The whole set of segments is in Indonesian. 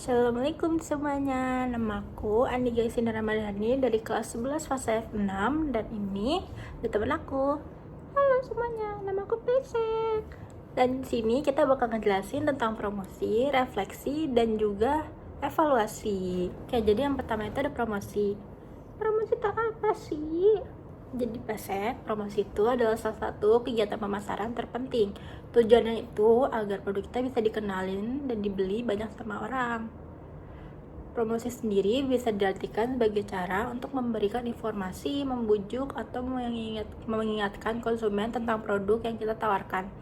Assalamualaikum semuanya, namaku Andi Gaisina Ramadhani dari kelas 11 fase F6 dan ini ada teman aku. Halo semuanya, namaku Pesek. Dan di sini kita bakal ngejelasin tentang promosi, refleksi, dan juga evaluasi. Oke, jadi yang pertama itu ada promosi. Promosi itu apa sih? Jadi Pesek, promosi itu adalah salah satu kegiatan pemasaran terpenting. Tujuannya itu agar produk kita bisa dikenalin dan dibeli banyak sama orang. Promosi sendiri bisa diartikan sebagai cara untuk memberikan informasi, membujuk, atau mengingatkan konsumen tentang produk yang kita tawarkan.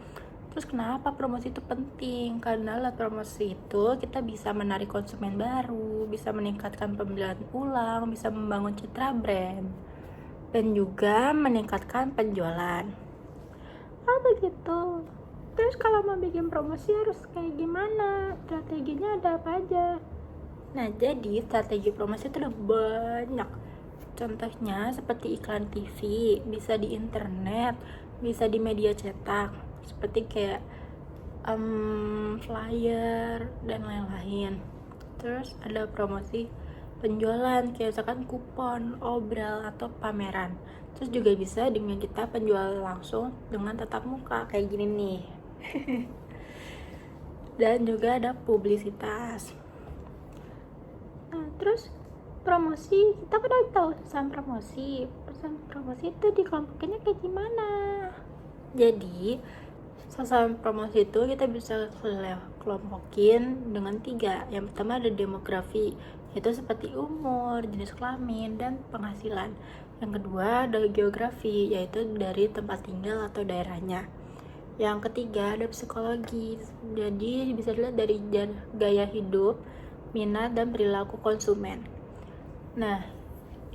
Terus kenapa promosi itu penting? Karena lewat promosi itu kita bisa menarik konsumen baru, bisa meningkatkan pembelian ulang, bisa membangun citra brand, dan juga meningkatkan penjualan. Oh begitu. Terus kalau mau bikin promosi harus kayak gimana? Strateginya ada apa aja? Nah, jadi strategi promosi itu ada banyak. Contohnya seperti iklan TV, bisa di internet, bisa di media cetak, seperti kayak flyer dan lain-lain. Terus ada promosi penjualan, kayak misalkan kupon, obral, atau pameran. Terus juga bisa dengan kita penjual langsung dengan tatap muka, kayak gini nih. Dan juga ada publisitas. Nah, terus promosi, kita kan udah tahu pesan promosi. Pesan promosi itu dikelompokinnya kayak gimana? Jadi, sasaran promosi itu kita bisa kelompokin dengan 3. Yang pertama ada demografi, yaitu seperti umur, jenis kelamin, dan penghasilan. Yang kedua ada geografi, yaitu dari tempat tinggal atau daerahnya. Yang ketiga ada psikologi, jadi bisa dilihat dari gaya hidup, minat, dan perilaku konsumen. Nah,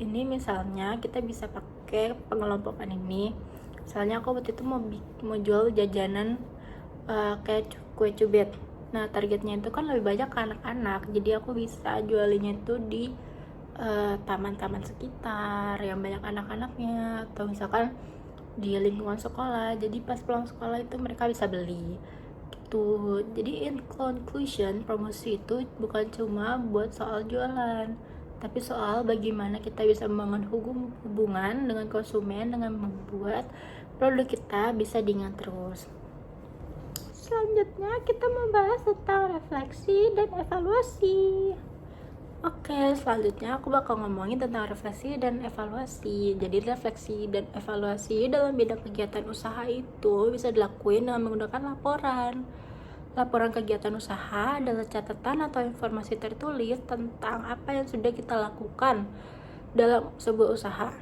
ini misalnya kita bisa pakai pengelompokan ini. Misalnya aku waktu itu mau jual jajanan kayak kue cubit. Nah, targetnya itu kan lebih banyak ke anak-anak, jadi aku bisa jualinnya itu di taman-taman sekitar yang banyak anak-anaknya, atau misalkan di lingkungan sekolah, jadi pas pulang sekolah itu mereka bisa beli gitu. Jadi in conclusion, promosi itu bukan cuma buat soal jualan, tapi soal bagaimana kita bisa membangun hubungan dengan konsumen dengan membuat produk kita bisa diingat terus. Selanjutnya kita membahas tentang refleksi dan evaluasi. Oke, selanjutnya aku bakal ngomongin tentang refleksi dan evaluasi. Jadi refleksi dan evaluasi dalam bidang kegiatan usaha itu bisa dilakuin dengan menggunakan laporan. Laporan kegiatan usaha adalah catatan atau informasi tertulis tentang apa yang sudah kita lakukan dalam sebuah usaha.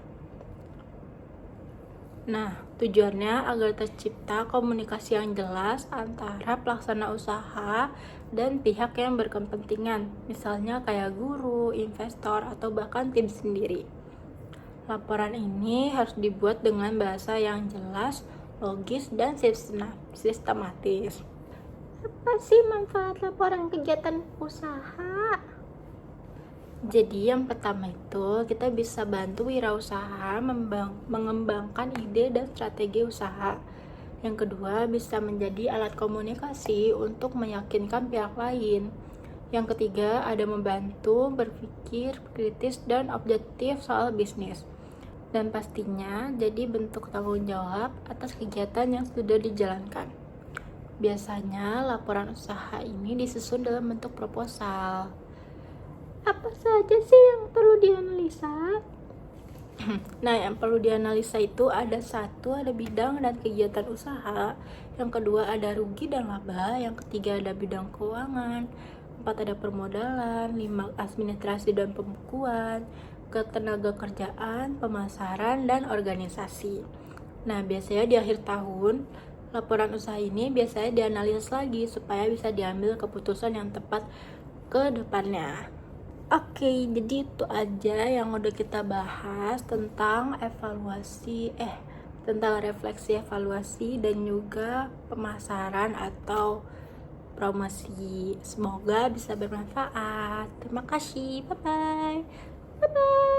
Nah, tujuannya agar tercipta komunikasi yang jelas antara pelaksana usaha dan pihak yang berkepentingan, misalnya kayak guru, investor, atau bahkan tim sendiri. Laporan ini harus dibuat dengan bahasa yang jelas, logis, dan sistematis. Apa sih manfaat laporan kegiatan usaha? Jadi yang pertama itu kita bisa bantu wirausaha mengembangkan ide dan strategi usaha. Yang kedua bisa menjadi alat komunikasi untuk meyakinkan pihak lain. Yang ketiga ada membantu berpikir kritis dan objektif soal bisnis. Dan pastinya jadi bentuk tanggung jawab atas kegiatan yang sudah dijalankan. Biasanya laporan usaha ini disusun dalam bentuk proposal. Apa saja sih yang perlu dianalisa? Nah, yang perlu dianalisa itu ada bidang dan kegiatan usaha. Yang kedua ada rugi dan laba. Yang ketiga ada bidang keuangan. 4 ada permodalan. 5 administrasi dan pembukuan. Ketenaga kerjaan, pemasaran, dan organisasi. Nah, biasanya di akhir tahun laporan usaha ini biasanya dianalisis lagi supaya bisa diambil keputusan yang tepat ke depannya. Oke, jadi itu aja yang udah kita bahas tentang tentang refleksi, evaluasi, dan juga pemasaran atau promosi. Semoga bisa bermanfaat. Terima kasih. Bye-bye. Bye-bye.